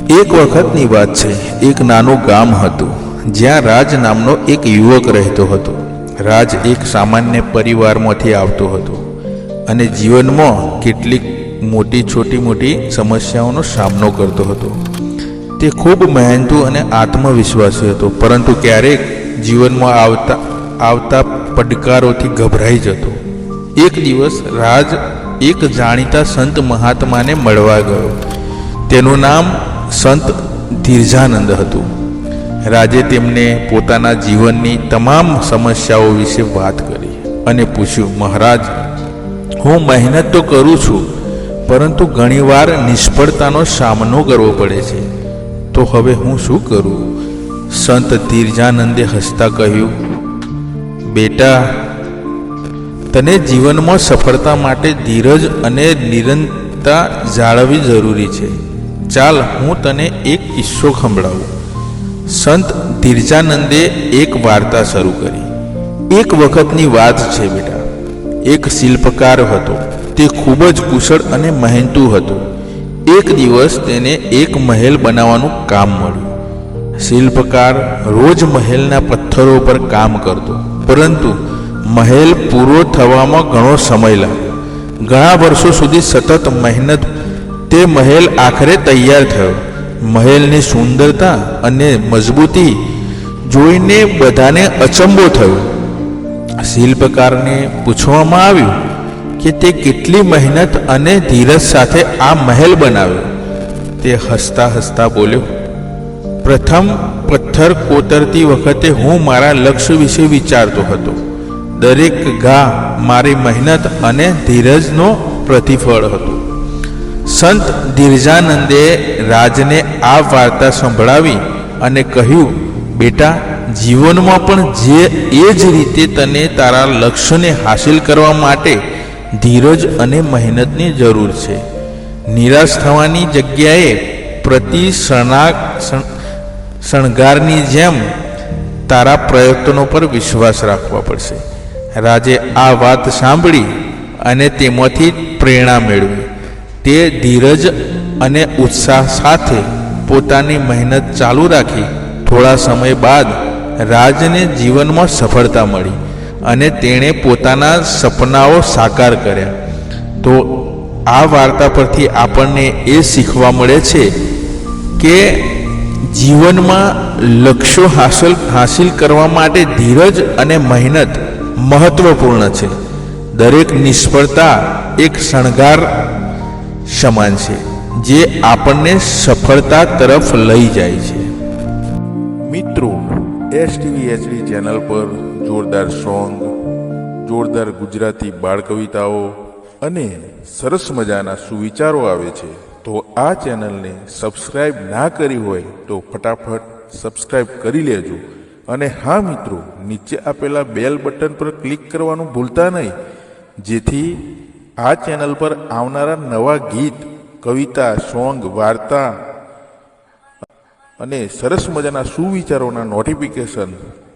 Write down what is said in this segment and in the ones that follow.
એક વખતની વાત છે, એક નાનું ગામ હતું જ્યાં રાજ નામનો એક યુવક રહેતો હતો. રાજ એક સામાન્ય પરિવારમાંથી આવતો હતો અને જીવનમાં કેટલીક મોટી સમસ્યાઓનો સામનો કરતો હતો. તે ખૂબ મહેનતુ અને આત્મવિશ્વાસી હતો, પરંતુ ક્યારેક જીવનમાં આવતા પડકારોથી ગભરાઈ જતો. એક દિવસ રાજ એક જાણીતા સંત મહાત્માને મળવા ગયો. તેનું નામ સંત ધીરજાનંદ હતું. રાજે તેમને પોતાના જીવનની તમામ સમસ્યાઓ વિશે વાત કરી અને પૂછ્યું, મહારાજ, હું મહેનત તો કરું છું, પરંતુ ઘણીવાર નિષ્ફળતાનો સામનો કરવો પડે છે, તો હવે હું શું કરું? સંત ધીરજાનંદે હસતા કહ્યું, બેટા, તને જીવનમાં સફળતા માટે ધીરજ અને નિરંતરતા જાળવવી જરૂરી છે. ચાલ, હું તને એક કિસ્સો સંભળાવું. સંત ધીરજાનંદે એક વાર્તા શરૂ કરી. એક વખતની વાત છે બેટા. એક શિલ્પકાર હતો. તે ખૂબ જ કુશળ અને મહેનતુ હતો. એક દિવસ તેને એક મહેલ બનાવવાનું કામ મળ્યું. શિલ્પકાર રોજ મહેલના પથ્થરો પર કામ કરતો, પરંતુ મહેલ પૂરો થવામાં ઘણો સમય લાગ્યો. ઘણા વર્ષો સુધી સતત મહેનત તે મહેલ આખરે તૈયાર થયો. મહેલની સુંદરતા અને મજબૂતી જોઈને બધાને અચંબો થયો. શિલ્પકારને પૂછવામાં આવ્યું કે તે કેટલી મહેનત અને ધીરજ સાથે આ મહેલ બનાવ્યો. તે હસતા હસતા બોલ્યો, પ્રથમ પથ્થર કોતરતી વખતે હું મારા લક્ષ્ય વિશે વિચારતો હતો. દરેક ઘા મારી મહેનત અને ધીરજનો પ્રતિફળ હતો. સંત ધીરજાનંદે રાજને આ વાર્તા સંભળાવી અને કહ્યું, બેટા, જીવનમાં પણ એ જ રીતે તને તારા લક્ષ્યને હાંસિલ કરવા માટે ધીરજ અને મહેનતની જરૂર છે. નિરાશ થવાની જગ્યાએ શણગારની જેમ તારા પ્રયત્નો પર વિશ્વાસ રાખવા પડશે. રાજે આ વાત સાંભળી અને તેમાંથી પ્રેરણા મેળવી. તે ધીરજ અને ઉત્સાહ સાથે પોતાની મહેનત ચાલુ રાખી. થોડા સમય બાદ રાજને જીવનમાં સફળતા મળી અને તેણે પોતાના સપનાઓ સાકાર કર્યા. તો આ વાર્તા પરથી આપણને એ શીખવા મળે છે કે જીવનમાં લક્ષ્યો હાંસિલ કરવા માટે ધીરજ અને મહેનત મહત્વપૂર્ણ છે. દરેક નિષ્ફળતા એક શણગાર સમાન છે, જે આપણને સફળતા તરફ લઈ જાય છે. મિત્રો, STV ચેનલ પર જોરદાર સોંગ, જોરદાર ગુજરાતી બાળ કવિતાઓ અને સરસ મજાના સુવિચારો આવે છે. તો આ ચેનલને સબસ્ક્રાઈબ ના કરી હોય તો ફટાફટ સબસ્ક્રાઈબ કરી લેજો. અને હા મિત્રો, નીચે આપેલા બેલ બટન પર ક્લિક કરવાનું ભૂલતા નહીં, જેથી આ ચેનલ પર આવનારા નવા ગીત, કવિતા, સોંગ, વાર્તા અને સરસ મજાના સુવિચારોના નોટિફિકેશન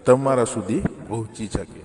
તમારા સુધી પહોંચી શકે.